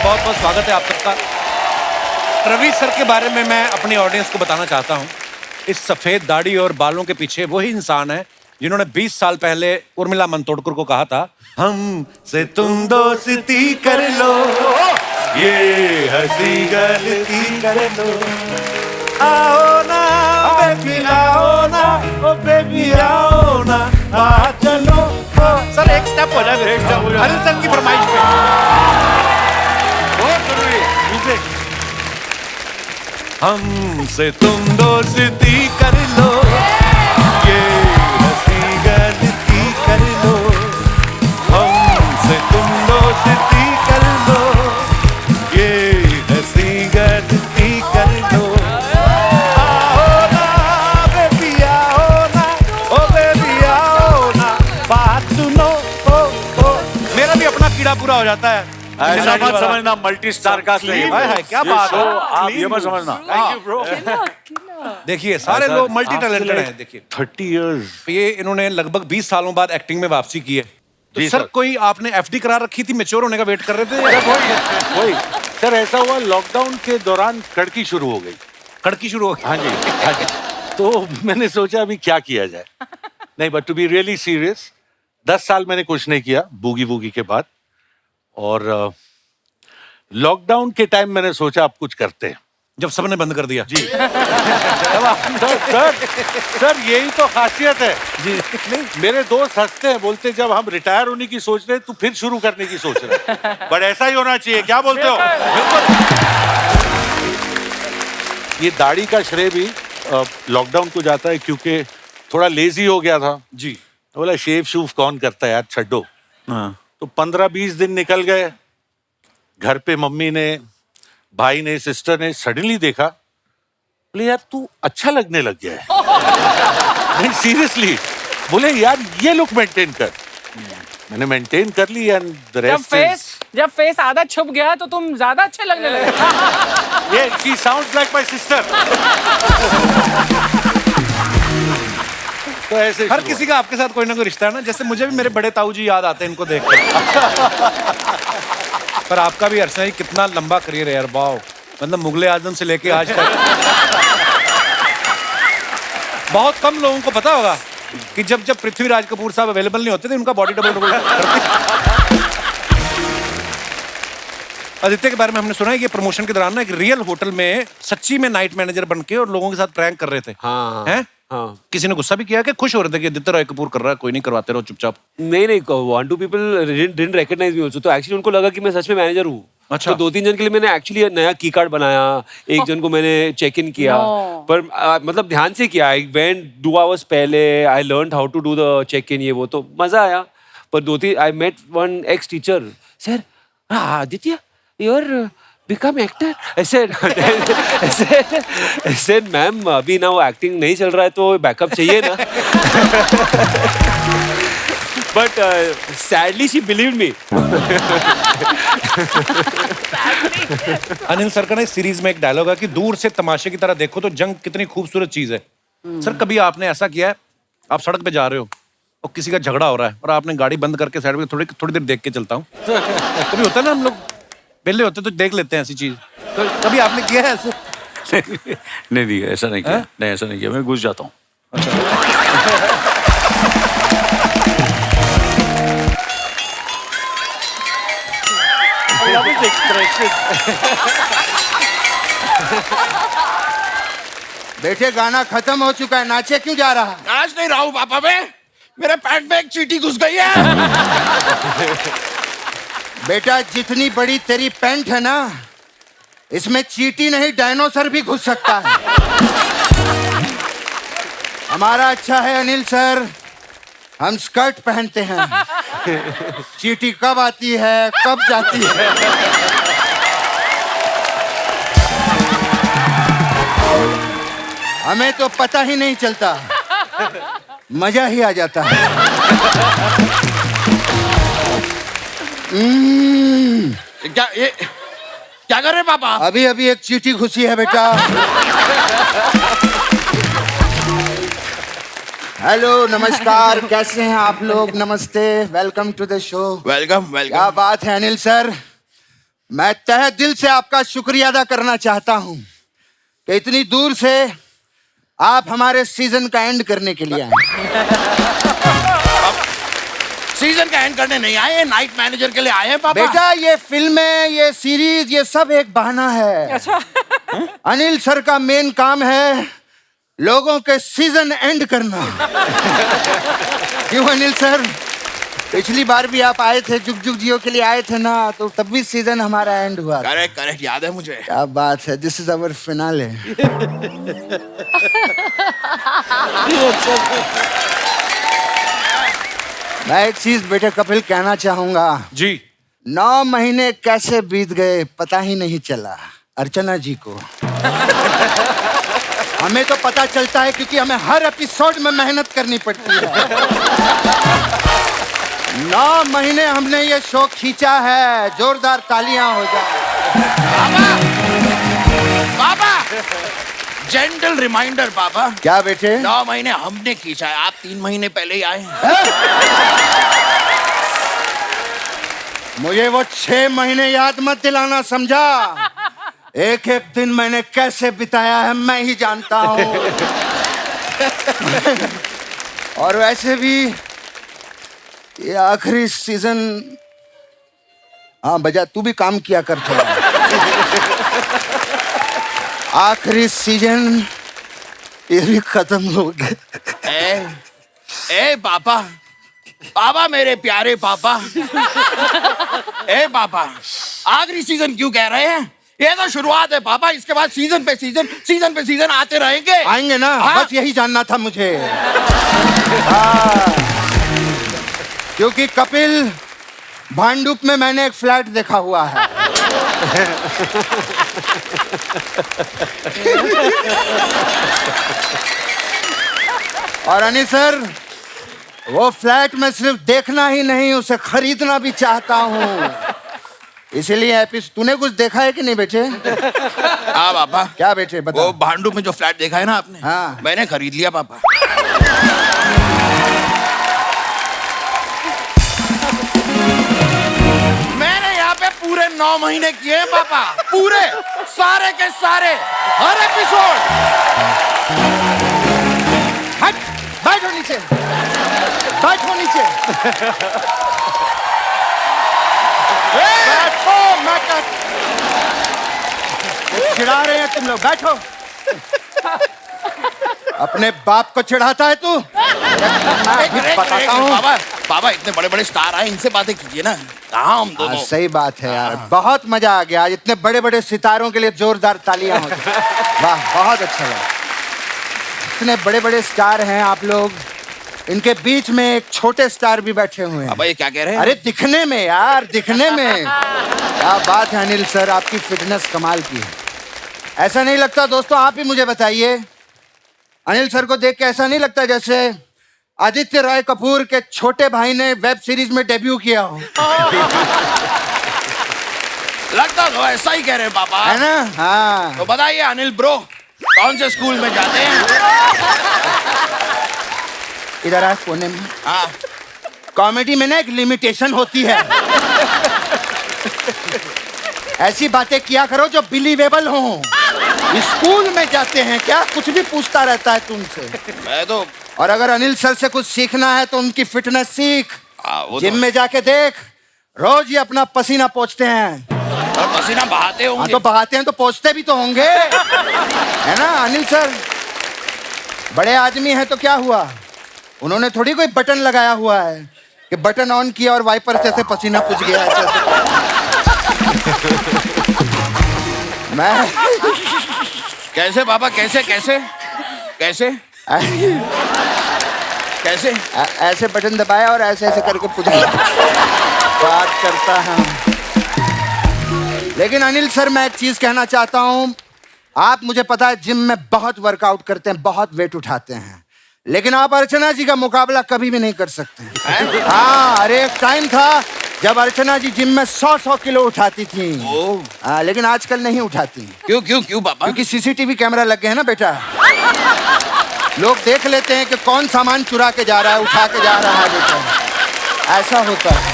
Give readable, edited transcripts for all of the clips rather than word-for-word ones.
बहुत बहुत स्वागत है आप सबका। रवि सर के बारे में मैं अपनी ऑडियंस को बताना चाहता हूँ। इस सफेद दाढ़ी और बालों के पीछे वही इंसान है जिन्होंने 20 साल पहले उर्मिला मंतोडकर को कहा था, हम से तुम दोस्ती कर लो, ये हंसी गलती कर लो। आओ ना बेबी आओ ना, ओ बेबी आओ ना, आ चलो। सर एक स्टेप हो जाए, अनिल सर की फरमाइश पे। बहुत जरूरी है म्यूजिक। हमसे तुम दोस्ती कर लो, ये हंसी गलती कर लो। हमसे तुम दोस्ती कर लो, ये हंसी गलती कर लो। आओ ना बेबी आओ ना, ओ बेबी आओ ना, बात सुनो। मेरा भी अपना कीड़ा पूरा हो जाता है। ऐसा मत समझना मल्टी स्टार का क्या बात है, आप ये मत समझना। Thank you bro. देखिए सारे लोग मल्टी टैलेंटेड हैं। देखिए 30 years ये इन्होंने लगभग 20 सालों बाद एक्टिंग में वापसी की है। तो जी सर सर। कोई आपने एफडी करा रखी थी, मैच्योर होने का वेट कर रहे थे? वही सर, ऐसा हुआ लॉकडाउन के दौरान कड़की शुरू हो गई। कड़की शुरू हो गई। हाँ जी, हाँ जी। तो मैंने सोचा अभी क्या किया जाए। नहीं, but to be really serious, 10 साल मैंने कुछ नहीं किया बूगी वूगी के बाद, और लॉकडाउन के टाइम मैंने सोचा अब कुछ करते हैं। जब सबने बंद कर दिया जी सर यही तो खासियत है जी। नहीं, मेरे दोस्त हंसते हैं, बोलते जब हम रिटायर होने की सोच रहे हैं तो फिर शुरू करने की सोच रहे हैं। बट ऐसा ही होना चाहिए, क्या बोलते हो? ये दाढ़ी का श्रेय भी लॉकडाउन को जाता है, क्योंकि थोड़ा लेजी हो गया था जी। बोला शेव शूव कौन करता है यार, छड्डो। तो 15-20 दिन निकल गए। घर पे मम्मी ने, भाई ने, सिस्टर ने सडनली देखा, बोले यार तू अच्छा लगने लग गया है। नहीं सीरियसली, बोले यार ये लुक मेंटेन कर। मैंने मेंटेन कर ली एंड द रेस्ट जब फेस आधा छुप गया तो तुम ज्यादा अच्छे लगने लगे। ये she sounds like my sister. तो ऐसे हर किसी का आपके साथ कोई ना कोई रिश्ता है ना। जैसे मुझे भी मेरे बड़े ताऊ जी याद आते हैं इनको देख कर। पर आपका भी अर्चना जी कितना लंबा करियर है यार, वाओ। मतलब मुगले आजम से लेके आज तक। बहुत कम लोगों को पता होगा कि जब जब पृथ्वीराज कपूर साहब अवेलेबल नहीं होते थे, उनका बॉडी डबल आदित्य के बारे में हमने सुना है कि प्रमोशन के दौरान ना एक रियल होटल में सच्ची में नाइट मैनेजर बन के और लोगों के साथ प्रैंक कर रहे थे। हाँ हैं? हाँ। किसी ने गुस्सा भी किया कि खुश हो रहे थे कि आदित्य रॉय कपूर कर रहा है, कोई नहीं, करवाते रहो चुपचाप? नहीं, 1-2 people didn't recognise me also. तो एक्चुअली उनको लगा कि मैं सच में मैनेजर हूँ। अच्छा। तो 2-3 जन के लिए मैंने एक्चुअली नया की कार्ड बनाया, एक जन को मैंने चेक इन किया। पर मतलब ध्यान से किया। आई वेंट 2 hours पहले, I learn how to do the check in, ये वो, तो मजा आया। पर 2-3 I met one ex teacher, sir Aditya your become actor? I said, ma'am अभी ना वो एक्टिंग नहीं चल रहा है तो बैकअप चाहिए ना। But sadly she believed me. Anil sir का ना इस सीरीज में एक डायलॉग है कि दूर से तमाशे की तरह देखो तो जंग कितनी खूबसूरत चीज है। सर कभी आपने ऐसा किया है, आप सड़क पे जा रहे हो और किसी का झगड़ा हो रहा है और आपने गाड़ी बंद करके साइड में थोड़ी देर देख के चलता हूँ? कभी होता है ना, हम लोग पहले होते तो देख लेते हैं ऐसी चीज। तो कभी आपने किया है ऐसे? नहीं ऐसा नहीं किया। नहीं ऐसा नहीं किया, मैं घुस जाता हूँ। बेटे गाना खत्म हो चुका है, नाचे क्यों जा रहा? नाच नहीं रहा हूँ पापा, मेरे पैंट में एक चींटी घुस गई है। बेटा जितनी बड़ी तेरी पैंट है ना, इसमें चींटी नहीं डायनोसर भी घुस सकता है। हमारा अच्छा है अनिल सर, हम स्कर्ट पहनते हैं। चींटी कब आती है कब जाती है। हमें तो पता ही नहीं चलता, मजा ही आ जाता है। क्या कर रहे पापा? अभी अभी एक चींटी घुसी है बेटा। हेलो नमस्कार, कैसे हैं आप लोग? नमस्ते, welcome to the show. Welcome क्या बात है अनिल सर, मैं तहे दिल से आपका शुक्रिया अदा करना चाहता हूं कि इतनी दूर से आप हमारे सीजन का एंड करने के लिए आए। सीजन का एंड करने नहीं आए, नाइट मैनेजर के लिए आए हैं पापा। बेटा ये फिल्में, ये सीरीज, ये सब एक बहाना है। अच्छा। अनिल सर का मेन काम है लोगों के सीजन एंड करना। क्यों अनिल सर? पिछली बार भी आप आए थे, जुग जुग जियो के लिए आए थे ना, तो तब भी सीजन हमारा एंड हुआ। करेक्ट करेक्ट, याद है मुझे। क्या बात है, दिस इज अवर फिनाले। मैं एक चीज बेटे कपिल कहना चाहूंगा। जी। 9 महीने कैसे बीत गए पता ही नहीं चला अर्चना जी को। हमें तो पता चलता है क्योंकि हमें हर एपिसोड में मेहनत करनी पड़ती है। 9 महीने हमने ये शो खींचा है, जोरदार तालियां हो जाए। पापा जेंटल रिमाइंडर पापा। क्या बेटे? 9 महीने हमने खींचा है, आप 3 महीने पहले ही आए हैं। मुझे वो 6 महीने याद मत दिलाना, समझा? एक एक दिन मैंने कैसे बिताया है मैं ही जानता हूँ। और वैसे भी ये आखिरी सीजन, हाँ बजा तू भी काम किया कर थोड़ा। आखिरी सीजन ये भी खत्म हो गया। ए पापा, पापा मेरे प्यारे पापा। ए पापा, आखिरी सीजन क्यों कह रहे हैं? ये तो शुरुआत है पापा, इसके बाद सीजन पे सीजन आते रहेंगे। आएंगे ना? हाँ? बस यही जानना था मुझे। हाँ। क्योंकि कपिल, भांडुप में मैंने एक फ्लैट देखा हुआ है। और अनिल सर, वो फ्लैट में सिर्फ देखना ही नहीं, उसे खरीदना भी चाहता हूँ। इसीलिए तूने कुछ देखा है कि नहीं बेटे? हाँ पापा। क्या बेटे बता? वो भांडुप में जो फ्लैट देखा है ना आपने, हाँ। मैंने खरीद लिया पापा। मैंने यहाँ पे पूरे 9 महीने किए हैं पापा, पूरे सारे के सारे, हर एपिसोड। हट, बैठो नीचे, बैठो नीचे। बैठो, चिढ़ा रहे हैं तुम लोग, बैठो। अपने बाप को चिढ़ाता है तू? बताता हूँ पापा, पापा इतने बड़े बड़े स्टार आए, इनसे बातें कीजिए ना। कहाँ हम दोनों? सही बात है यार, बहुत मजा आ गया। इतने बड़े बड़े सितारों के लिए जोरदार तालियां हो जाए। वाह, बहुत अच्छा लगा। इतने बड़े बड़े स्टार हैं आप लोग, इनके बीच में एक छोटे स्टार भी बैठे हुए हैं। पापा ये क्या कह रहे हैं? अरे दिखने में यार, दिखने में। क्या बात है अनिल सर, आपकी फिटनेस कमाल की है। ऐसा नहीं लगता दोस्तों? आप ही मुझे बताइए, अनिल सर को देख के ऐसा नहीं लगता जैसे आदित्य रॉय कपूर के छोटे भाई ने वेब सीरीज में डेब्यू किया हो? लगता तो ऐसा ही कह रहे हैं पापा, है ना? हाँ। तो बताइए अनिल ब्रो, कौन से स्कूल में जाते हैं? इधर आ कोने में। हाँ। कॉमेडी में ना एक लिमिटेशन होती है। ऐसी बातें किया करो जो बिलीवेबल हो। स्कूल में जाते हैं क्या? कुछ भी पूछता रहता है तुमसे। मैं तो, और अगर अनिल सर से कुछ सीखना है तो उनकी फिटनेस सीख। जिम में जाके देख, रोज ये अपना पसीना पोंछते हैं। और पसीना बहाते हाँ होंगे। तो बहाते हैं तो पोंछते भी तो होंगे, है ना अनिल सर? बड़े आदमी हैं तो क्या हुआ, उन्होंने थोड़ी कोई बटन लगाया हुआ है कि बटन ऑन किया और वाइपर से ऐसे पसीना पुछ गया ऐसे। मैं कैसे पापा, कैसे कैसे कैसे कैसे? ऐसे बटन दबाया और ऐसे ऐसे करके पुछ गया। बात करता हूँ। लेकिन अनिल सर, मैं एक चीज कहना चाहता हूँ। आप, मुझे पता है, जिम में बहुत वर्कआउट करते हैं, बहुत वेट उठाते हैं, लेकिन आप अर्चना जी का मुकाबला कभी भी नहीं कर सकते। हाँ, अरे एक टाइम था जब अर्चना जी जिम में 100 किलो उठाती थी। लेकिन आजकल नहीं उठाती। क्यों क्यों क्यों पापा? क्योंकि सीसीटीवी कैमरा लग गए हैं ना बेटा। लोग देख लेते हैं कि कौन सामान चुरा के जा रहा है, उठा के जा रहा है बेटा। ऐसा होता है।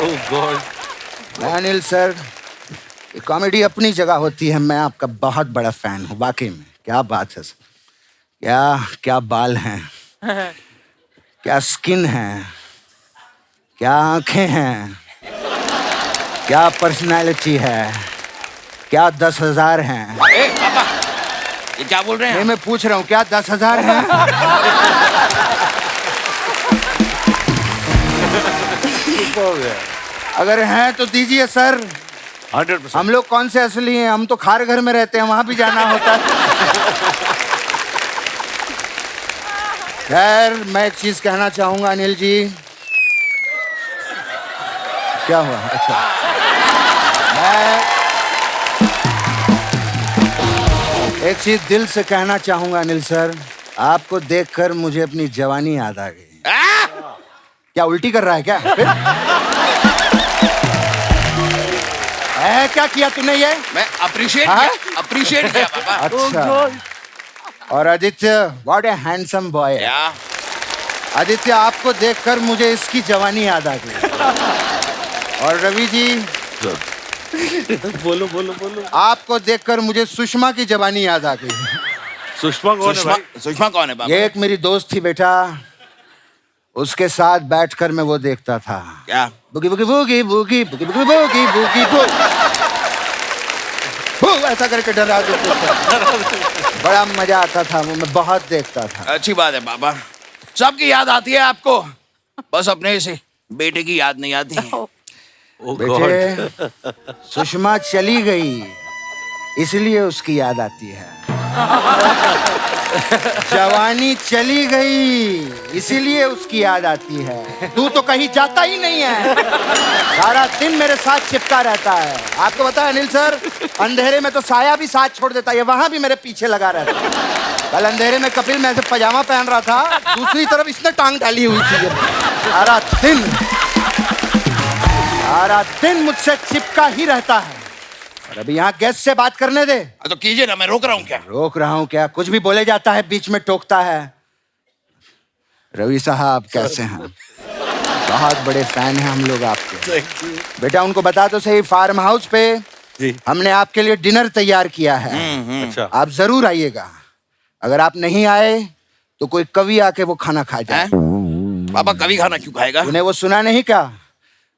ओह गॉड। अनिल सर, कॉमेडी अपनी जगह होती है। मैं आपका बहुत बड़ा फैन हूँ, वाकई में। क्या बात है सर, क्या क्या बाल हैं, क्या स्किन है, क्या आंखें हैं, क्या पर्सनालिटी है, क्या 10,000 हैं। ए पापा, ये क्या बोल रहे नहीं, हैं? मैं पूछ रहा हूँ, क्या 10,000 हैं? अगर हैं तो दीजिए सर। 100%। हम लोग कौन से असली हैं, हम तो खार घर में रहते हैं, वहां भी जाना होता है। खैर, मैं एक चीज कहना चाहूंगा अनिल जी। क्या हुआ? अच्छा, मैं एक चीज दिल से कहना चाहूंगा अनिल सर। आपको देखकर मुझे अपनी जवानी याद आ गई। क्या उल्टी कर रहा है क्या? क्या किया तूने ये? मैं अप्रिशिएट हाँ? किया, अप्रिशिएट किया पापा। अच्छा। और Aditya, what A handsome boy. क्या? आदित्य, आपको देखकर मुझे इसकी जवानी याद आ गई। और रवि जी, बोलो बोलो बोलो। आपको देखकर मुझे सुषमा की जवानी याद आ गई। सुषमा कौन है सुषमा, भाई? सुषमा कौन है पापा? ये एक मेरी दोस्त थी बेटा, उसके साथ बैठकर मैं वो देखता था। क्या? बुगी बुगी बुगी बुगी बुगी बुगी बुगी बुगी बुगी, ऐसा करके डरा देते थे। बड़ा मजा आता था वो, मैं बहुत देखता था। अच्छी बात है पापा, सबकी याद आती है आपको, बस अपने से बेटे की याद नहीं आती है। Oh God। बेटे, सुषमा चली गई इसलिए उसकी याद आती है। जवानी चली गई इसीलिए उसकी याद आती है। तू तो कहीं जाता ही नहीं है, सारा दिन मेरे साथ चिपका रहता है। आपको पता है अनिल सर, अंधेरे में तो साया भी साथ छोड़ देता है, वहां भी मेरे पीछे लगा रहता है। कल अंधेरे में कपिल मैं ऐसे पजामा पहन रहा था, दूसरी तरफ इसने टांग डाली हुई थी। सारा दिन मुझसे चिपका ही रहता है। और अभी यहाँ गेस्ट से बात करने दे। तो कीजिए ना, मैं रोक रहा हूँ क्या? रोक रहा हूँ क्या? कुछ भी बोले जाता है, बीच में टोकता है। रवि साहब कैसे हैं? बहुत बड़े फैन हैं हम लोग आपके। बेटा उनको बता तो सही, फार्म हाउस पे जी। हमने आपके लिए डिनर तैयार किया है। अच्छा। आप जरूर आइएगा। अगर आप नहीं आए तो कोई कवि आके वो खाना खा जाए। हैं? पापा कभी खाना क्यों खाएगा? उन्हें वो सुना नहीं क्या?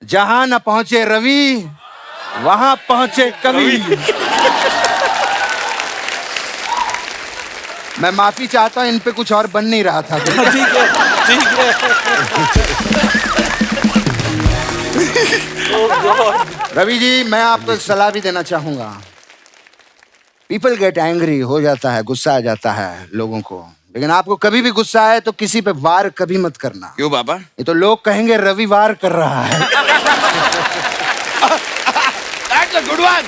जहां न पहुंचे रवि वहां पहुंचे कवि। मैं माफी चाहता हूं, इन पे कुछ और बन नहीं रहा था। ठीक है ठीक है। रवि जी, मैं आपको एक सलाह भी देना चाहूंगा। पीपल गेट एंग्री, हो जाता है, गुस्सा आ जाता है लोगों को, लेकिन आपको कभी भी गुस्सा आए तो किसी पे वार कभी मत करना। क्यों पापा? ये तो लोग कहेंगे रविवार कर रहा है। That's a good one.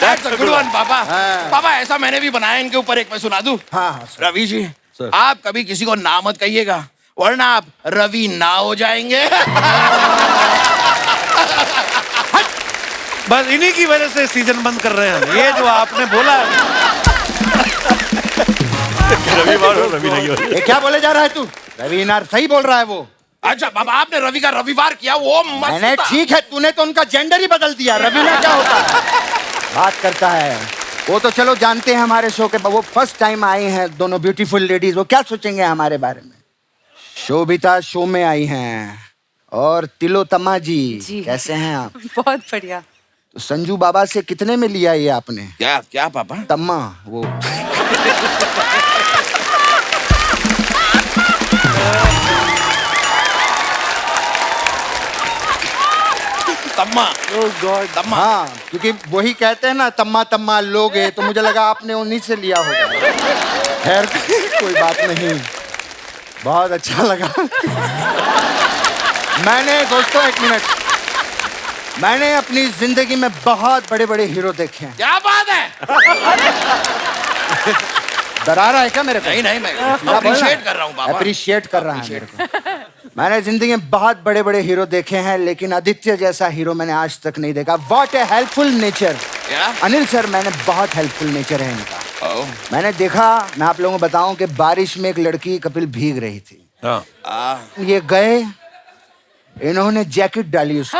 That's a good one, पापा। हाँ। पापा ऐसा मैंने भी बनाया, इनके ऊपर एक मैं सुना दूं? हाँ हाँ सर। रवि जी, आप कभी किसी को ना मत कहिएगा, वरना आप रवि ना हो जाएंगे। बस इन्हीं की वजह से सीजन बंद कर रहे हैं हम। ये जो आपने बोला, रविवार हो रवि नहीं हो। ये क्या बोले जा रहा है तू? रवि नार सही बोल रहा है वो। अच्छा पापा, आपने रवि का रविवार किया, वो मस्त मैंने था। ठीक है, तूने तो उनका जेंडर ही बदल दिया। रवि ना क्या होता है? बात करता है वो तो। चलो जानते हैं हमारे शो के, वो फर्स्ट टाइम आई हैं दोनों ब्यूटीफुल लेडीज, वो क्या सोचेंगे हमारे बारे में? शोभिता शो में आई हैं, और तिलोत्तमा जी कैसे हैं आप? बहुत बढ़िया। तो संजू बाबा से कितने में लिया ये आपने? क्या क्या पापा? तम्मा वो। तम्मा। तम्मा। हाँ, क्योंकि वही कहते हैं ना, तम्मा तम्मा लोगे, तो मुझे लगा आपने उन्हीं से लिया होगा। खैर कोई बात नहीं, बहुत अच्छा लगा। मैंने दोस्तों एक मिनट, मैंने अपनी जिंदगी में बहुत बड़े बड़े हीरो देखे हैं। क्या बात है? डरा रहा है क्या मेरे को? नहीं नहीं, मैं अप्रिशिएट कर रहा हूँ पापा। अप्रिशिएट कर रहा है मेरे को। मैंने जिंदगी में बहुत बड़े बड़े हीरो देखे हैं, लेकिन आदित्य जैसा हीरो मैंने आज तक नहीं देखा। What A helpful nature. क्या? अनिल सर, मैंने बहुत हेल्पफुल नेचर है इनका। ओह। मैंने देखा, मैं आप लोगों को बताऊं कि बारिश में एक लड़की कपिल भीग रही थी। ये गए, इन्होंने जैकेट डाली उसको।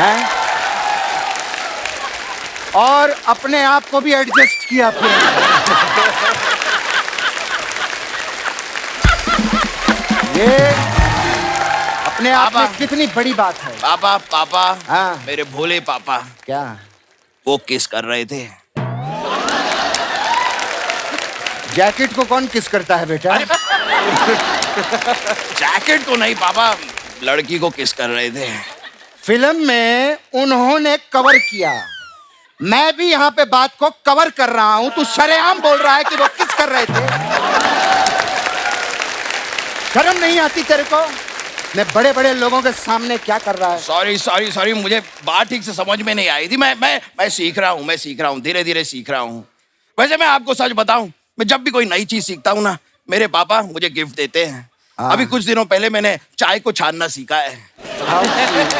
हैं? और अपने आप को भी एडजस्ट किया फिर। ये अपने आप में पापा। कितनी बड़ी बात है। पापा पापा हाँ। मेरे भोले पापा क्या? वो किस कर रहे थे। जैकेट को कौन किस करता है बेटा? जैकेट को नहीं पापा, लड़की को किस कर रहे थे। फिल्म में उन्होंने कवर किया, मैं भी यहाँ पे बात को कवर कर रहा हूँ। तू शरेआम बोल रहा है कि वो किस कर रहे थे। शर्म नहीं आती तेरे को? मैं बड़े बड़े लोगों के सामने क्या कर रहा है? सॉरी सॉरी सॉरी, मुझे बात ठीक से समझ में नहीं आई थी। मैं सीख रहा हूँ, धीरे धीरे सीख रहा हूँ। वैसे मैं आपको सच बताऊं, मैं जब भी कोई नई चीज सीखता हूँ ना, मेरे पापा मुझे गिफ्ट देते हैं। अभी कुछ दिनों पहले मैंने चाय को छानना सीखा है,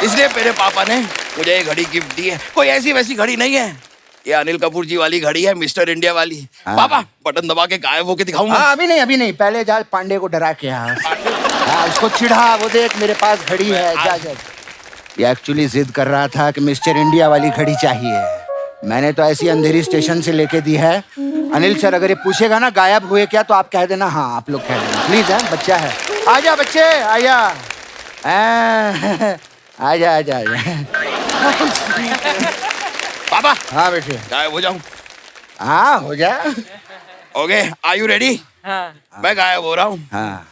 इसलिए मेरे पापा ने मुझे ये घड़ी गिफ्ट दी है। कोई ऐसी वैसी घड़ी नहीं है, ये अनिल कपूर जी वाली घड़ी है, मिस्टर इंडिया वाली। पापा बटन दबा के गायब होके दिखाऊंगा। हाँ, अभी नहीं, पहले जा पांडे को डरा के आ। हाँ, उसको चिढ़ा, वो देख मेरे पास घड़ी है, जा। ये एक्चुअली जिद कर रहा था कि मिस्टर इंडिया वाली घड़ी चाहिए। मैंने तो ऐसी अंधेरी स्टेशन से लेके दी है। अनिल सर अगर ये पूछेगा ना गायब हुए क्या, तो आप कह देना हाँ, आप लोग कह देना प्लीज। है बच्चा है, आजा बच्चे आजा, आजा आजा आजा। पापा हाँ बेटे, गायब हो जाऊं? हाँ हो जा। Okay, are you ready? हाँ। मैं गायब हो रहा हूँ। हाँ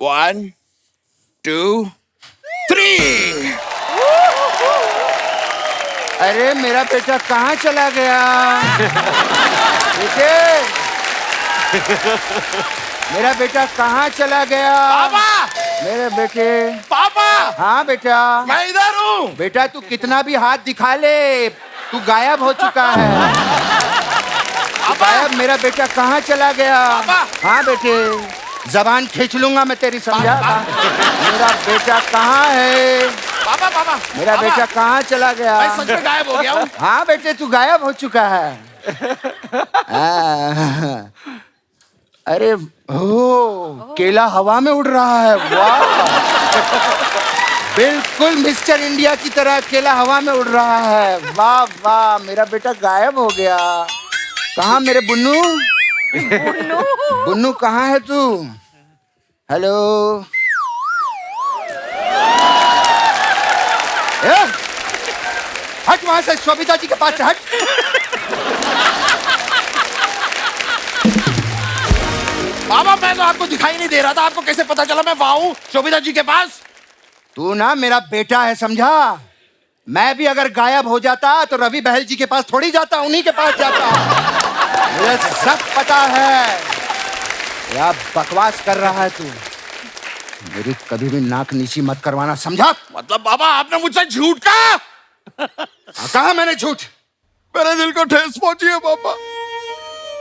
1 2 3। अरे मेरा बेटा कहाँ चला गया? बेटे, मेरा बेटा कहाँ चला गया? पापा मेरे बेटे। पापा हाँ बेटा। मैं इधर हूँ। बेटा तू कितना भी हाथ दिखा ले, तू गायब हो चुका है। तू गायब, मेरा बेटा कहाँ चला गया? पापा। हाँ बेटे, जबान खींच लूंगा मैं तेरी, समझा? मेरा बेटा कहाँ है? पापा पापा मेरा पापा, बेटा कहाँ चला गया? मैं सच में गायब हो गया हूँ। हाँ बेटे, तू गायब हो चुका है। अरे ओ, केला हवा में उड़ रहा है। वाह, बिल्कुल मिस्टर इंडिया की तरह केला हवा में उड़ रहा है। वाह वाह, मेरा बेटा गायब हो गया। कहाँ मेरे बुन्नू? बुन्नू कहाँ है तू? हेलो, हट वहां से, शोभिता जी के पास से हट। पापा मैं तो आपको दिखाई नहीं दे रहा था, आपको कैसे पता चला मैं वहां हूँ शोभिता जी के पास? तू ना मेरा बेटा है, समझा? मैं भी अगर गायब हो जाता तो रवि बहल जी के पास थोड़ी जाता, उन्हीं के पास जाता। मुझे सब पता है। क्या बकवास कर रहा है तू? मेरी कभी भी नाक नीची मत करवाना, समझा? मतलब पापा आपने मुझसे झूठ कहा? कहा मैंने झूठ? मेरे दिल को ठेस पहुंची है पापा।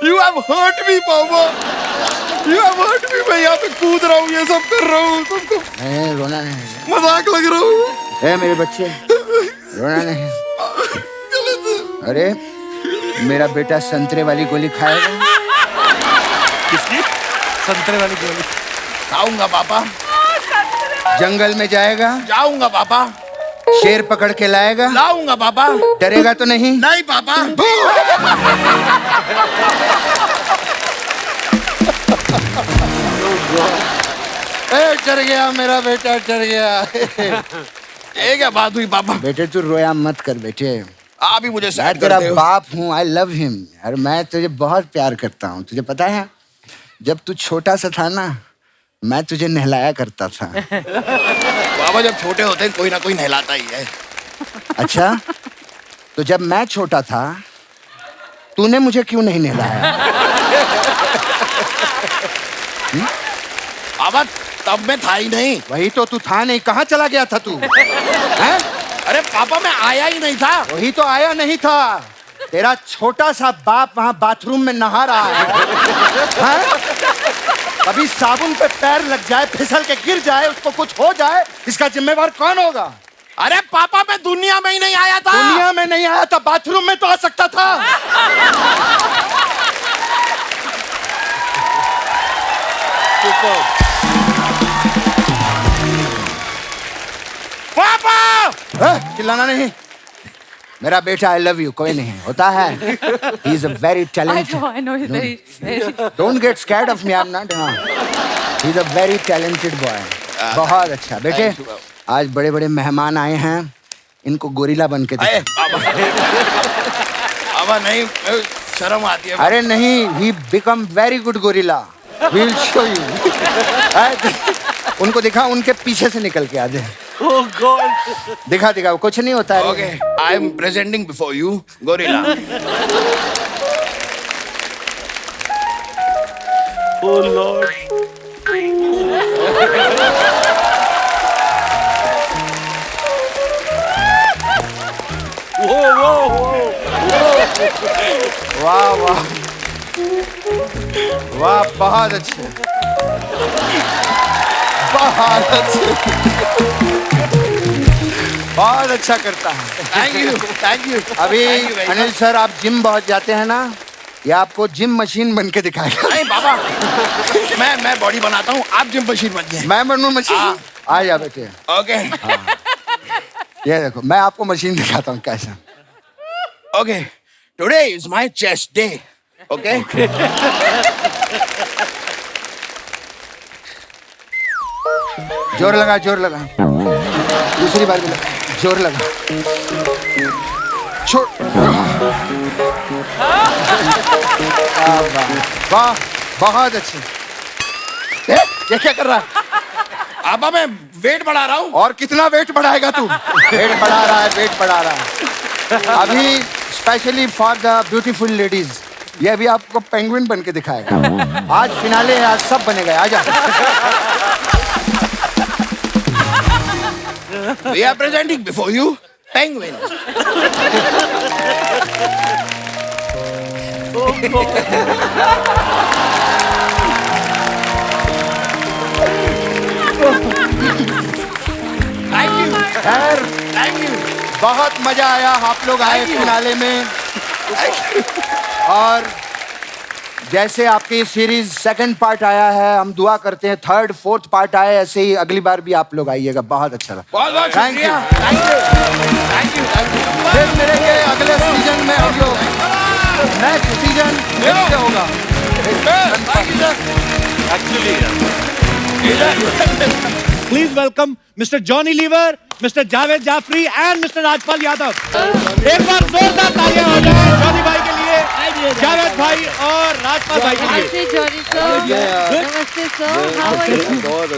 You have hurt me पापा। You have hurt me। मैं यहाँ पे कूद रहा हूँ, ये सब कर रहा हूँ, तुमको नहीं, रोना नहीं। मजाक लग रहा हूँ। ए मेरे बच्चे, रोना नहीं। अरे मेरा बेटा संतरे वाली गोली खाएगा। किसकी? संतरे वाली गोली? खाऊंगा पापा। जंगल में जाएगा, जाऊंगा पापा। शेर पकड़ के लाएगा, लाऊंगा पापा। डरेगा तो नहीं? नहीं पापा। डर गया मेरा बेटा, डर गया। ये क्या बात हुई पापा? बेटे तू रोया मत कर बेटे, आप ही मुझे मैं सैड तेरा करते हो। बाप हूँ। आई लव हिम और मैं तुझे बहुत प्यार करता हूँ। तुझे पता है, जब तू छोटा सा था ना, मैं तुझे नहलाया करता था। पापा जब छोटे होते हैं कोई ना कोई नहलाता ही है। अच्छा, तो जब मैं छोटा था तूने मुझे क्यों नहीं नहलाया? पापा तब मैं था ही नहीं। वही तो, तू था नहीं, कहाँ चला गया था तू? हैं? अरे पापा मैं आया ही नहीं था। वही तो, आया नहीं था। तेरा छोटा सा बाप वहां बाथरूम में नहा रहा है। हैं? कभी साबुन पे पैर लग जाए, फिसल के गिर जाए, उसको कुछ हो जाए, इसका जिम्मेवार कौन होगा? अरे पापा मैं दुनिया में ही नहीं आया था। दुनिया में नहीं आया था, बाथरूम में तो आ सकता था। पापा चिल्लाना नहीं। मेरा बेटा आई लव यू कोई नहीं होता है। He is a very talented. I know he's very. Don't get scared of me, I am not. He is a very talented boy. बहुत अच्छा बेटे। Thank you, आज बड़े बड़े मेहमान आए हैं, इनको गोरिल्ला बन के अरे दिखा। बाबा नहीं, शर्म आती है। अरे नहीं, he become very good gorilla. We will show you. उनको दिखा, उनके पीछे से निकल के आ जाए। Oh God! दिखा दिखा, कुछ नहीं होता है। Okay, I am presenting before you gorilla. Oh Lord! Whoa, whoa, whoa! वाह वाह वाह, बहुत अच्छे, बहुत अच्छे, बहुत अच्छा करता है। Thank you, thank you. अभी Thank you very Anil much। Sir, आप जिम बहुत जाते हैं ना, ये आपको जिम मशीन बन के दिखाएगा। नहीं बाबा, मैं बॉडी बनाता हूँ, आप जिम मशीन बनिए। मैं बनूं मशीन? हाँ। आ जा बेटे, ओके ये देखो, मैं आपको मशीन दिखाता हूँ कैसा। Okay, today is my chest day. Okay जोर लगा, जोर लगा, दूसरी बार भी लगा, जोर लगा, छोड़। वाह, बहुत अच्छे। ये क्या कर रहा है? आबा मैं वेट बढ़ा रहा हूँ। और कितना वेट बढ़ाएगा तू? वेट बढ़ा रहा है, वेट बढ़ा रहा है। अभी specially for the beautiful ladies, ये अभी आपको पेंगुइन बन के दिखाएगा। आज फिनाले है, आज सब बनेगा। आ जा। We are presenting before you penguin. Thank you, खैर, थैंक यू। बहुत मजा आया, आप लोग आए Thank you. फिनाले में। और जैसे आपकी सीरीज सेकंड पार्ट आया है, हम दुआ करते हैं थर्ड फोर्थ पार्ट आए, ऐसे ही अगली बार भी आप लोग आइएगा। बहुत अच्छा लगा। बहुत बहुत Thank शुक्रिया। you. Thank you, thank you, thank you. फिर मिलेंगे अगले सीजन में हम लोग। नेक्स्ट सीजन फिर से होगा। Thank you sir. Please welcome mister Johnny Lever, mister Javed Jaffrey and mister Rajpal Yadav. एक बार जोरदार तालियां हो जाए जॉनी भाई के लिए, जावेद भाई और राजपाल भाई के लिए। नमस्ते जॉनी सर। नमस्ते सर, हाउ आर यू?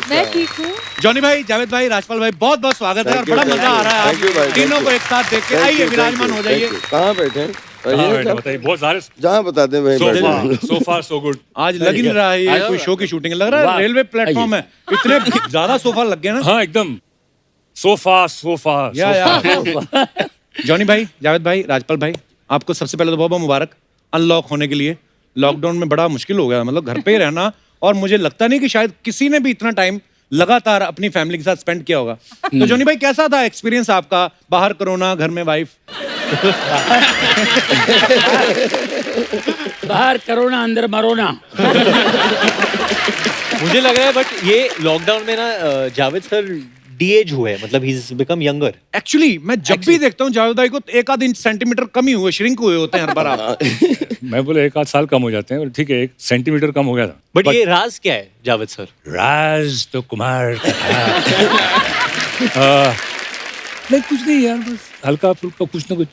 मैं ठीक हूँ। जॉनी भाई, जावेद भाई, राजपाल भाई, बहुत बहुत स्वागत है और बड़ा मजा आ रहा है आप तीनों को एक साथ देख के। आइए विराजमान हो जाइए। कहाँ बैठे? बताइए, बहुत सारे जहाँ बता दें वहीं बैठ जाएं। so far so good। आज लग नहीं रहा है ये कोई शो की शूटिंग, लग रहा है रेलवे प्लेटफॉर्म है। इतने ज्यादा सोफा लग गए ना। हाँ एकदम so far या जॉनी भाई, जावेद भाई, राजपाल भाई, आपको सबसे पहले तो बहुत बहुत मुबारक अनलॉक होने के लिए। लॉकडाउन में बड़ा मुश्किल हो गया, मतलब घर पे ही रहना, और मुझे लगता नहीं कि शायद किसी ने भी इतना टाइम लगातार अपनी फैमिली के साथ स्पेंड किया होगा। तो जॉनी भाई, कैसा था एक्सपीरियंस आपका? बाहर कोरोना, घर में वाइफ। बाहर करोना, अंदर मरोना। मुझे लग रहा है बट ये लॉकडाउन में ना जावेद सर डी-एज हुए हैं, मतलब he is become younger. Actually मैं जब भी देखता हूँ जावेद भाई को, तो एक आध इंच सेंटीमीटर कम ही हुए, श्रिंक हुए होते हैं हर बार आप। मैं बोले 1 आध साल कम हो जाते हैं, और ठीक है 1 सेंटीमीटर कम हो गया था। बट ये राज क्या है जावेद सर? राज तो कुमार का था। नहीं कुछ नहीं यार, बस हल्का फुल्का कुछ ना कुछ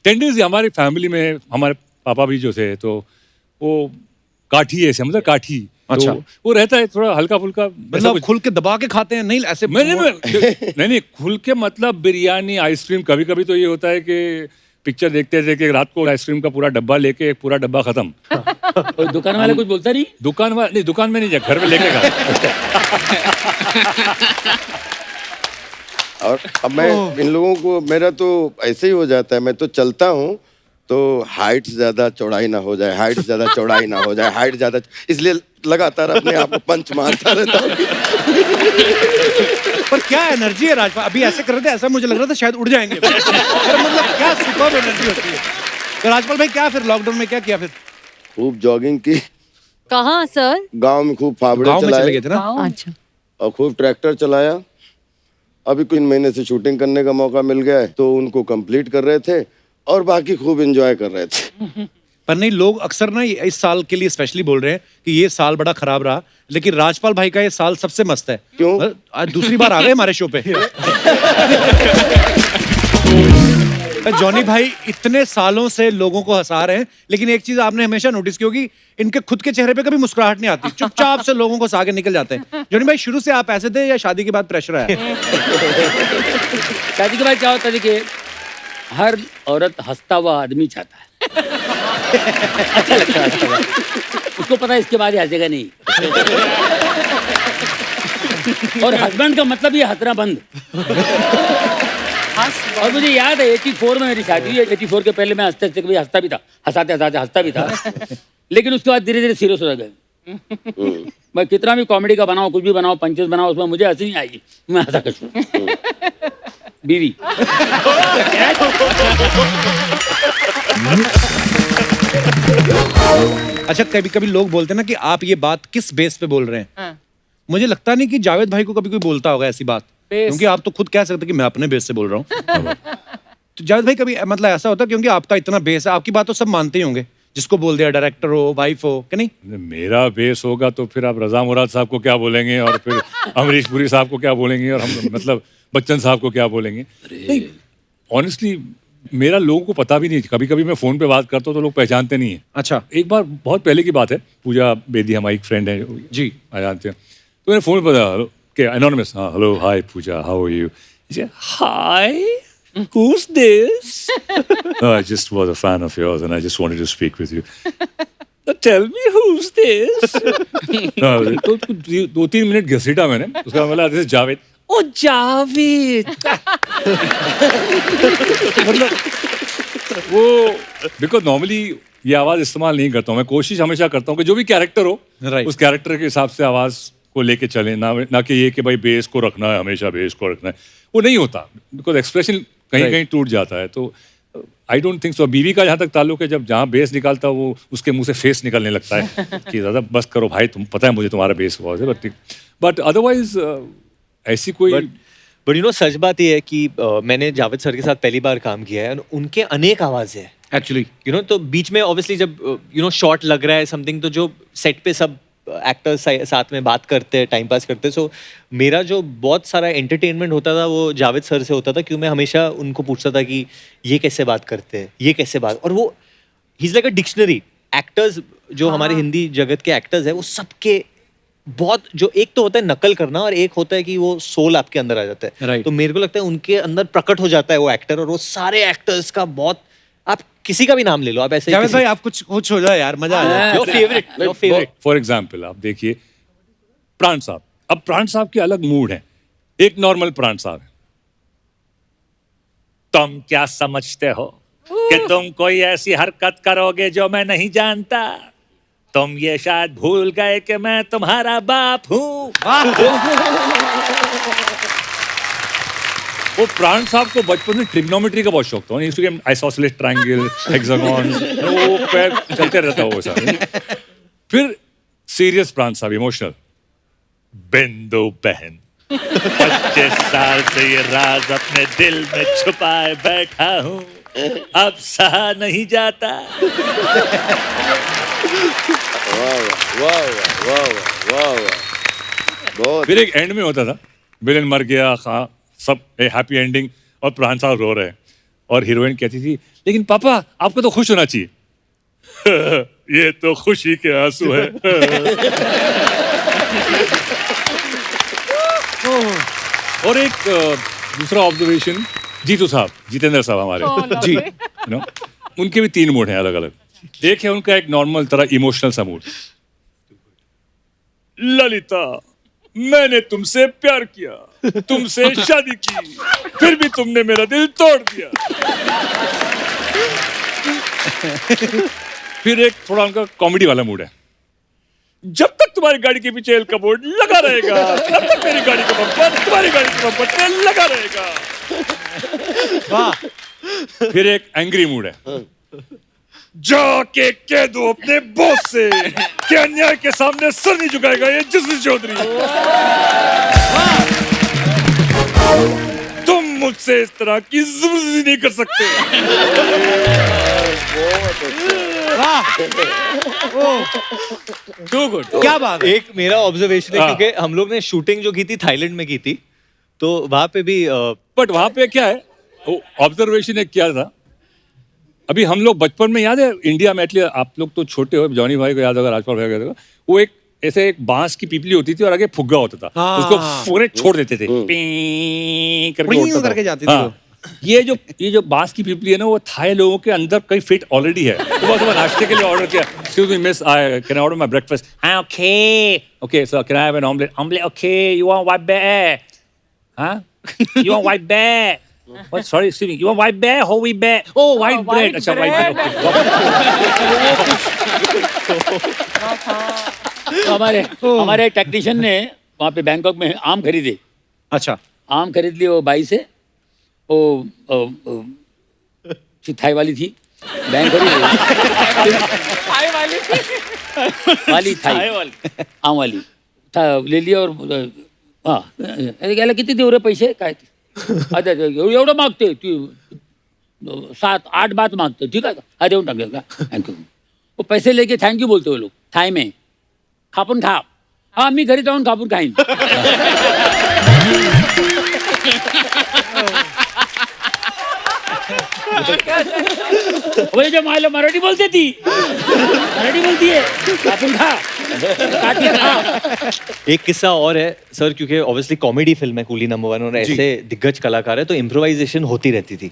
टेंडेंसी हमारी फैमिली में। हमारे पापा भी जो थे तो वो काठी ऐसे, मतलब काठी। अच्छा। तो वो रहता है थोड़ा हल्का फुल्का, मतलब खुल के दबा के खाते हैं? नहीं ऐसे नहीं खुल के, मतलब बिरयानी, आइसक्रीम। कभी कभी तो ये होता है कि पिक्चर देखते थे कि रात को आइसक्रीम का पूरा डब्बा लेके, एक पूरा डब्बा खत्म। और दुकान वाले कुछ बोलता नहीं? दुकान वाले नहीं, दुकान में नहीं, घर में लेके गया। और अब मैं इन लोगों को, मेरा तो ऐसे ही हो जाता है, मैं तो चलता हूँ तो हाइट ज्यादा चौड़ाई ना हो जाए, हाइट ज्यादा चौड़ाई ना हो जाए, हाइट ज्यादा, इसलिए लगातार अपने आप को पंच मारता रहता हूँ। पर क्या एनर्जी है राजपाल, अभी ऐसे कर रहे थे, ऐसा मुझे लग रहा था शायद उड़ जाएंगे। मतलब क्या सुपर्ब एनर्जी होती है। तो राजपाल भाई, क्या फिर लॉकडाउन में क्या किया फिर? खूब जॉगिंग की, कहाँ सर? गांव में खूब फावड़े गांव में चले चलाए गए थे ना? अच्छा। और खूब ट्रैक्टर चलाया अभी कुछ महीने से शूटिंग करने का मौका मिल गया है, तो उनको कंप्लीट कर रहे थे और बाकी खूब एंजॉय कर रहे थे। पर नहीं, लोग अक्सर ना इस साल के लिए स्पेशली बोल रहे हैं कि ये साल बड़ा खराब रहा, लेकिन राजपाल भाई का ये साल सबसे मस्त है। क्यों? आज दूसरी बार आ गए हमारे शो पे। जॉनी भाई इतने सालों से लोगों को हंसा रहे हैं, लेकिन एक चीज आपने हमेशा नोटिस की होगी, इनके खुद के चेहरे पे कभी मुस्कुराहट नहीं आती, चुपचाप से लोगों को हंसा के निकल जाते हैं। जॉनी भाई, शुरू से आप ऐसे थे या शादी के बाद प्रेशर आया? शादी के बाद क्या होता है कि हर औरत हंसता हुआ आदमी चाहता है। अच्छा लगता है हंसता हुआ। उसको पता है इसके बाद हंसेगा नहीं। और हस्बैंड का मतलब ये हंसना बंद। और मुझे याद है 84 में मेरी शादी हुई है। 84 के पहले मैं हंसते हंसते कभी हंसता भी था, हंसाते हंसाते हंसता भी था, लेकिन उसके बाद धीरे धीरे सीरियस हो गए। मैं कितना भी कॉमेडी का बनाऊं, कुछ भी बनाऊं, पंचेस बनाऊं, उसमें मुझे हंसी नहीं आएगी, मैं हंसा कर छोड़ूं। बीवी अच्छा, कभी कभी लोग बोलते हैं ना कि आप ये बात किस बेस पे बोल रहे हैं। मुझे लगता नहीं कि जावेद भाई को कभी कोई बोलता होगा ऐसी बात, क्योंकि आप तो खुद कह सकते कि मैं अपने बेस से बोल रहा हूँ। तो जावेद भाई, कभी मतलब ऐसा होता है, क्योंकि आपका इतना बेस है, आपकी बात तो सब मानते ही होंगे, जिसको बोल दिया, डायरेक्टर हो, वाइफ हो, कि नहीं? मेरा बेस होगा तो फिर आप रजा मुराद साहब को क्या बोलेंगे, और फिर अमरीश पुरी साहब को क्या बोलेंगे, और हम मतलब बच्चन साहब को क्या बोलेंगे। नहीं, ऑनेस्टली मेरा लोगों को पता भी नहीं। कभी कभी मैं फोन पे बात करता हूँ तो लोग पहचानते नहीं है। अच्छा। एक बार बहुत पहले की बात है, पूजा बेदी हमारी एक फ्रेंड है जी, जानते हैं, तो मैंने फोन पर के एनोनिमस, हाँ hello hi Pooja, how are you? Hi, who's this? No, I just was a fan of yours and I just wanted to speak with you. Tell me who's this? तो 2-3 minute घसीटा मैंने, उसका बोला this is Javed. ओ जावेद। मतलब वो because normally ये आवाज इस्तेमाल नहीं करता हूँ मैं। कोशिश हमेशा करता हूँ कि जो भी कैरेक्टर हो, उस कैरेक्टर के हिसाब से आवाज को लेके चले, ना कि ये कि भाई बेस को रखना है, हमेशा बेस को रखना है, वो नहीं होता, बिकॉज एक्सप्रेशन कहीं कहीं टूट जाता है। तो आई डोंट थिंक सो। बीवी का जहाँ तक ताल्लुक है, जब जहाँ बेस निकालता है वो उसके मुंह से फेस निकलने लगता है कि दादा बस करो भाई, तुम पता है मुझे तुम्हारा बेस बहुत है, बट अदरवाइज ऐसी कोई। बट यू नो, सच बात ये है कि मैंने जावेद सर के साथ पहली बार काम किया है, उनके अनेक आवाज़ है एक्चुअली, यू नो। तो बीच में ऑब्वियसली जब यू नो शॉट लग रहा है समथिंग, तो जो सेट पे सब एक्टर्स साथ में बात करते हैं, टाइम पास करते हैं। सो मेरा जो बहुत सारा एंटरटेनमेंट होता था वो जावेद सर से होता था, क्योंकि मैं हमेशा उनको पूछता था कि ये कैसे बात करते हैं, ये कैसे बात, और वो he is like a dictionary. Actors जो हमारे हिंदी जगत के एक्टर्स हैं, वो सबके बहुत, जो एक तो होता है नकल करना और एक होता है कि वो सोल आपके अंदर आ जाता है। Right. तो मेरे को लगता है उनके अंदर प्रकट हो जाता है वो एक्टर, और वो सारे एक्टर्स का बहुत, आप किसी का भी नाम ले लो, आप ऐसे जावेद भाई आप कुछ हो जाए यार, मजा आ जाए। Your favourite. फॉर एग्जाम्पल आप देखिए प्राण साहब। अब प्राण साहब के अलग मूड है, एक नॉर्मल प्राण साहब है। तुम क्या समझते हो कि तुम कोई ऐसी हरकत करोगे जो मैं नहीं जानता? तुम ये शायद भूल गए कि मैं तुम्हारा बाप हूं। वो प्राण साहब को बचपन में ट्रिग्नोमेट्री का बहुत शौक था, आइसोसेलेस ट्रायंगल, हेक्सागन, वो पैर चलते रहता वो साहब। फिर सीरियस प्राण साहब, इमोशनल, बिंदु बहन 25 साल से ये राज अपने दिल में छुपाए बैठा हूं, अब सहा नहीं जाता। फिर एक एंड में होता था, विलेन मर गया, सब हैप्पी एंडिंग, और प्राण साहब रो रहे हैं, और हीरोइन कहती थी लेकिन पापा आपको तो खुश होना चाहिए। ये तो खुशी के आंसू है। और एक दूसरा ऑब्जर्वेशन, जीतू साहब, जितेंद्र साहब हमारे जी, यू नो, उनके भी 3 मूड हैं अलग अलग। एक है उनका एक नॉर्मल तरह इमोशनल सा मूड, ललिता मैंने तुमसे प्यार किया, तुमसे शादी की, फिर भी तुमने मेरा दिल तोड़ दिया। फिर एक थोड़ा उनका कॉमेडी वाला मूड है, जब तक तुम्हारी गाड़ी के पीछे एल का बोर्ड लगा रहेगा, तब तक मेरी गाड़ी का बम्पर तुम्हारी गाड़ी के बम्पर पे लगा रहेगा। वाह। फिर एक एंग्री मूड है, जाके कह दो अपने बॉस से कि अन्याय के सामने सर नहीं झुकाएगा ये जस्टिस चौधरी। तुम मुझसे इस तरह की जबरदस्ती नहीं कर सकते। Too good. क्या बात है। एक मेरा ऑब्जर्वेशन है हाँ। क्योंकि हम लोग ने शूटिंग जो की थी थाईलैंड में की थी, तो वहां पे भी बट वहां पे क्या है, ऑब्जर्वेशन एक क्या था, अभी हम लोग बचपन में याद है इंडिया में, एटलीस्ट आप लोग तो छोटे हो, जॉनी भाई को याद होगा, राजपाल भाई को याद होगा, वो एक ऐसे एक बांस की पीपली होती थी और आगे फुग्गा होता था, उसको पूरे छोड़ देते थे, पीं करके उड़ता था। करके जाती थी हाँ। ये जो बांस की पीपली है ना, वो थाई लोगों के अंदर कई फिट ऑलरेडी है। तो बस मैं नाश्ते के लिए ऑर्डर किया, excuse me miss, I can order my breakfast. हां okay sir, can I have an omelette okay, you want white bear, हां you want white bear, what sorry excuse me, you want white bear, whole wheat bear, oh white bread, अच्छा white bread, तो हमारे technician ने वहाँ पे Bangkok में आम खरीदे। अच्छा। आम खरीद लिए वो बाई से, वो थाई वाली थी, बैंक खरीद थाई आम वाली था, ले लिया और हाँ गेला किती देऊ रे पैसे काय ते? अच्छा एवढं मागते 7-8 बात मागते, ठीक है हा देऊन टाकले का, थँक्यू। वो पैसे लेके थँक्यू बोलते वो लोग थाई में, खापून खा, हा मी घरी जाऊन खापून खाईन। वही जो मायला मराठी बोलते थी, मराठी बोलती है, खापून खा, काट के खा। एक किस्सा और है सर, क्योंकि ऑब्वियसली कॉमेडी फिल्म है कूली नंबर 1 और ऐसे दिग्गज कलाकार है, तो इम्प्रोवाइजेशन होती रहती थी।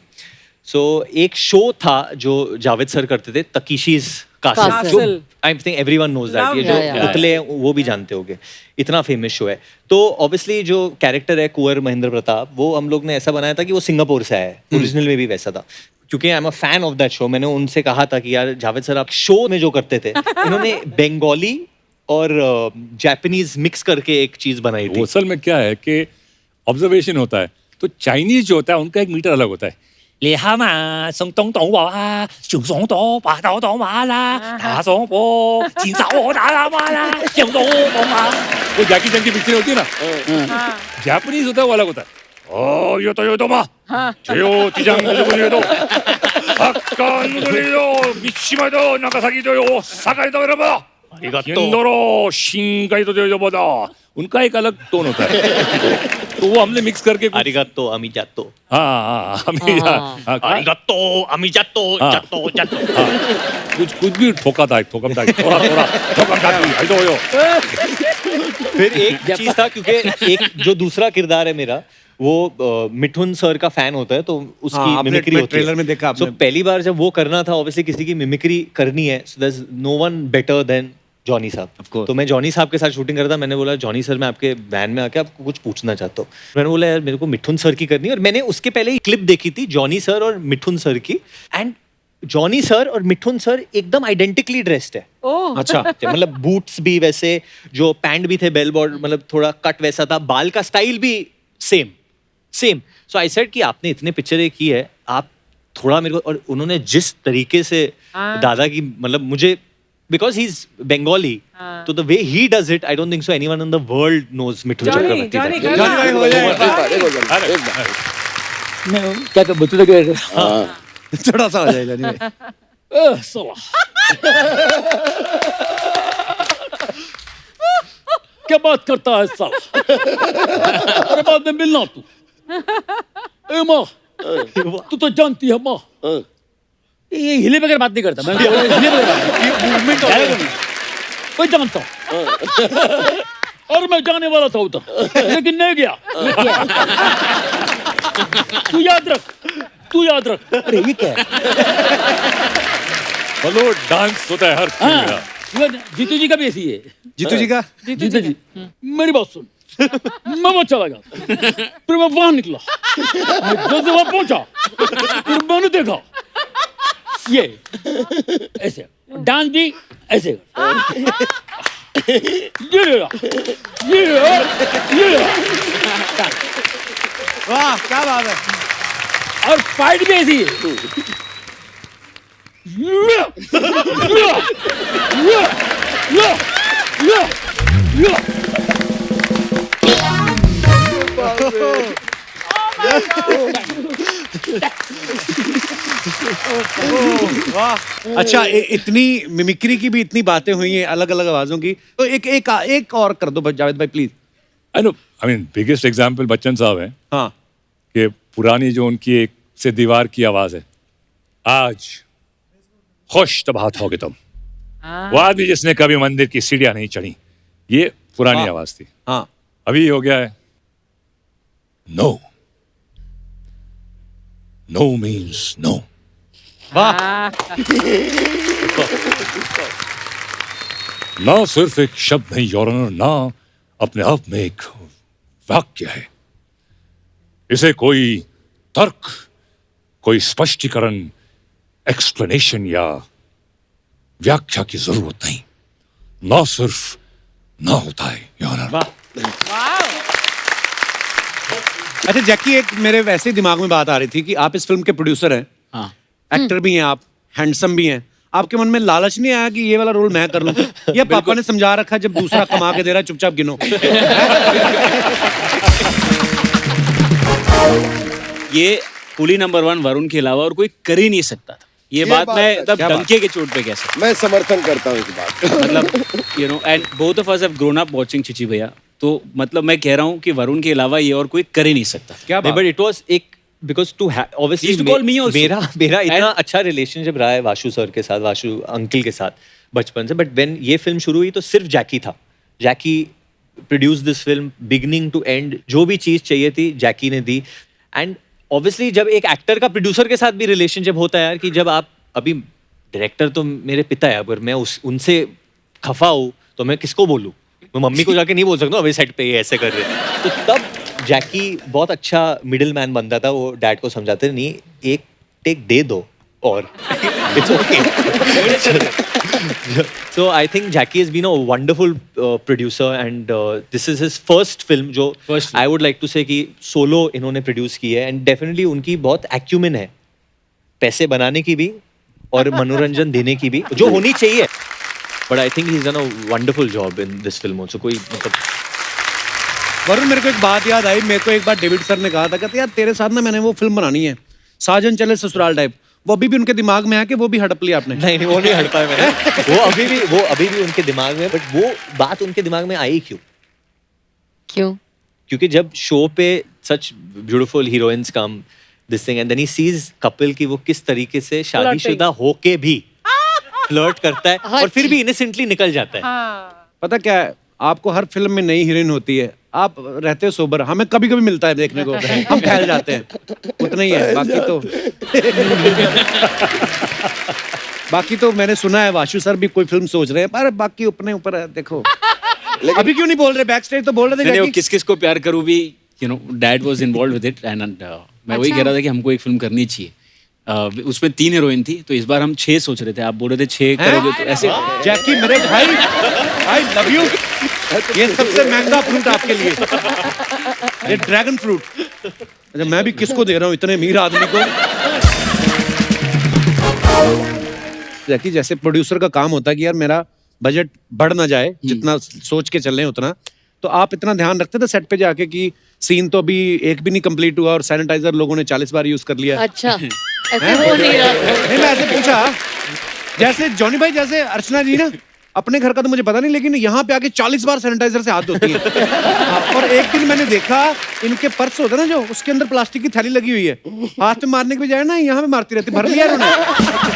सो एक शो था जो जावेद सर करते थे, तकीशीज कासल, जो I think everyone knows that, ये जो पुतले हैं वो भी जानते होंगे, इतना फेमस शो है। तो ऑब्वियसली जो कैरेक्टर है कुंवर महेंद्र प्रताप, वो हम लोग ने ऐसा बनाया था कि वो सिंगापुर से आया है, ओरिजिनल में भी वैसा था। क्योंकि I am a fan of that show, मैंने उनसे कहा था कि यार जावेद सर आप शो में जो करते थे, इन्होंने बंगाली और जापानीज मिक्स करके एक चीज बनाई थी। असल में क्या है कि ऑब्जर्वेशन होता है, तो चाइनीज जो होता है उनका एक मीटर अलग होता है। ले हामा संग तोंग तोंग वा चुंग सोंग तो पा दो दो माला ता सोंग पो चिंग साओ दा ला माला चुंग दो दो मा, वो जैकी चैन की पिक्चर होती है ना, जापानीज होता है वो अलग होता है। ओ यो तो मा जो तिजांग जो दो हक्का नुदो मिशिमा दो नागासाकी दो साकाई दो रबा हिंदोरो शिंगाई तो जो बोदा, उनका एक अलग टोन होता है। तो वो हमने मिक्स करके आरिगातो अमिजातो, आरिगातो अमिजातो जातो जातो, कुछ भी ठोका था थोड़ा फिर एक चीज था, क्योंकि एक जो दूसरा किरदार है मेरा, वो मिठुन सर का फैन होता है, तो उसकी मिमिक्री होती है। ट्रेलर में देखा आपने। So, पहली बार जब वो करना था, ऑब्वियसली किसी की मिमिक्री करनी है, so there is no one better than Johnny साहब। तो मैं जॉनी साहब के साथ शूटिंग कर रहा था, मैंने बोला जॉनी सर मैं आपके वैन में आके आपको कुछ पूछना चाहता हूँ। मैंने बोला यार मेरे को मिठुन सर की करनी है, और मैंने उसके पहले ही क्लिप देखी थी जॉनी सर और मिठुन सर की, एंड जॉनी सर और मिठुन सर एकदम आइडेंटिकली ड्रेस्ड है। अच्छा। मतलब बूट्स भी वैसे, जो पैंट भी थे बेल बॉर्डर, मतलब थोड़ा कट वैसा था, बाल का स्टाइल भी सेम। सो आई सेड कि आपने इतने पिक्चरें की है, आप थोड़ा मेरे को, और उन्होंने जिस तरीके से दादा की, मतलब मुझे, बिकॉज ही इज बंगाली, तो the way he does it, I don't think so anyone in the world knows Mithun Chakraborty. क्या बच्चों के थोड़ा सा हो जाएगा। क्या बात करता है साला? अरे बाद में मिलना तू। ए माँ, तू तो जानती है माँ, ये हिले बगैर बात नहीं करता मैं, हिले बगैर मूवमेंट कोई जानता हूँ। और मैं जाने वाला था उधर, लेकिन नहीं गया। तू याद रख। अरे ये क्या है? हेलो डांस होता है हर फिल्म में। जीतू जी का भी ऐसी है। जीतू जी का? जीतू जी मेरी बात सुन, मैं वो चला गया, फिर मैं वहां निकला, मैं जैसे वहां पहुंचा, फिर मैंने देखा ये ऐसे डांस भी ऐसे, ये वाह क्या बात है। और फाइट भी ऐसी है। अच्छा इतनी मिमिक्री की भी इतनी बातें हुई हैं अलग अलग आवाजों की, तो एक और कर दो जावेद भाई please. I know, I mean biggest example Bachchan साहब हैं हाँ कि पुरानी जो उनकी एक से दीवार की आवाज है, आज खुश तबाहत होगे तुम, वो आदमी जिसने कभी मंदिर की सीढ़ियां नहीं चढ़ी, ये पुरानी आवाज थी। हाँ अभी हो गया है नो, नो मीन्स नो। ना सिर्फ एक शब्द नहीं योर ऑनर, ना अपने आप में एक वाक्य है, इसे कोई तर्क, कोई स्पष्टीकरण, एक्सप्लेनेशन या व्याख्या की जरूरत नहीं, ना सिर्फ ना होता है योर ऑनर। अच्छा जैकी, एक मेरे वैसे ही दिमाग में बात आ रही थी कि आप इस फिल्म के प्रोड्यूसर हैं, हाँ। एक्टर भी हैं आप, हैंडसम भी हैं, आपके मन में लालच नहीं आया कि ये वाला रोल मैं कर लूं? या पापा ने समझा रखा जब दूसरा कमा के दे रहा चुपचाप गिनो? ये कुली नंबर 1 वरुण के अलावा और कोई कर ही नहीं सकता था। ये बात मैं तब डंके के चोट पे कह सकता। मैं समर्थन करता हूँ इस बात का। मतलब you know, and both of us have grown up watching Chichi भैया, तो मतलब मैं कह रहा हूँ कि वरुण के अलावा ये और कोई कर ही नहीं सकता। क्या बात? बट इट वाज एक because to obviously Used to call me also. मेरा इतना अच्छा रिलेशनशिप रहा है वाशु सर के साथ, वाशु अंकल के साथ बचपन से, बट व्हेन ये फिल्म शुरू हुई तो सिर्फ जैकी था। Jackie produce this film beginning to end, जो भी चीज चाहिए थी जैकी ने दी। एंड ऑब्वियसली जब एक एक्टर का प्रोड्यूसर के साथ भी रिलेशनशिप होता है यार, कि जब आप अभी डायरेक्टर तो मेरे पिता है, अगर मैं उनसे खफा हूँ तो मैं किसको बोलूँ? मैं मम्मी को जाके नहीं बोल सकता अभी सेट पे ये ऐसे कर रहे हैं। तो तब जैकी बहुत अच्छा मिडिल मैन बनता था, वो डैड को समझाते नहीं, एक टेक दे दो और it's okay. So I think Jackie has been a wonderful producer and this is his first film जो आई वुड लाइक टू से कि सोलो इन्होंने प्रोड्यूस की है। एंड डेफिनेटली उनकी बहुत एक्यूमेन है, पैसे बनाने की भी और मनोरंजन देने की भी, जो होनी चाहिए। But I think he is done a wonderful job in this film also. कोई मतलब वरुण, मेरे को एक बात याद आई, मेरे को एक बार डेविड सर ने कहा था, कहते यार तेरे साथ ना मैंने वो फिल्म बनानी है, साजन चले ससुराल टाइप। वो अभी भी उनके दिमाग में है कि वो भी हड़प लिया आपने? नहीं, वो नहीं हड़ पाया मैंने। वो अभी भी उनके दिमाग में, बट वो बात उनके दिमाग में आई क्यों? क्योंकि जब शो पे such beautiful heroines come this thing and then he sees Kapil की वो किस तरीके से शादीशुदा होके भी फ्लर्ट करता है और फिर भी इनोसेंटली निकल जाता है। पता क्या है, आपको हर फिल्म में नई हीरोइन होती है, आप रहते हो सोबर, हमें कभी कभी मिलता है देखने को, हम फैल जाते हैं, उतना ही है। बाकी तो मैंने सुना है वाशु सर भी कोई फिल्म सोच रहे हैं, पर बाकी अपने ऊपर है, देखो। अभी क्यों नहीं बोल रहे? बैक स्टेज तो बोल रहे थे। किस किस को प्यार करूं भी, you know, dad was involved with it and मैं वही कह रहा था कि हमको एक फिल्म करनी चाहिए। उसमें 3 हीरोइन थी, तो इस बार हम 6 सोच रहे थे। आप बोल रहे थे 6 करोगे तो ऐसे। जैकी मेरे भाई, आई लव यू। ये सबसे महंगा फ्रूट आपके लिए, ये ड्रैगन फ्रूट। अच्छा, मैं भी किसको दे रहा हूँ, इतने अमीर आदमी को? जैकी, जैसे प्रोड्यूसर का काम होता है कि यार मेरा बजट बढ़ ना जाए, जितना सोच के चल रहे हैं उतना, तो आप इतना ध्यान रखते थे सेट पे जाके कि सीन तो अभी एक भी नहीं कंप्लीट हुआ और सैनिटाइजर लोगों ने 40 बार यूज कर लिया? अच्छा, ऐसे हो नहीं रहा। नहीं, मैं ऐसे पूछा, जैसे जॉनी भाई, जैसे अर्चना जी ना, अपने घर का तो मुझे पता नहीं, लेकिन यहाँ पे आके 40 बार सैनिटाइजर से हाथ धोती हैं। और एक दिन मैंने देखा, इनके पर्स होता है ना जो, उसके अंदर प्लास्टिक की थैली लगी हुई है, हाथ में मारने के बजाय ना यहाँ पे मारती रहती, भर लिया इन्होंने।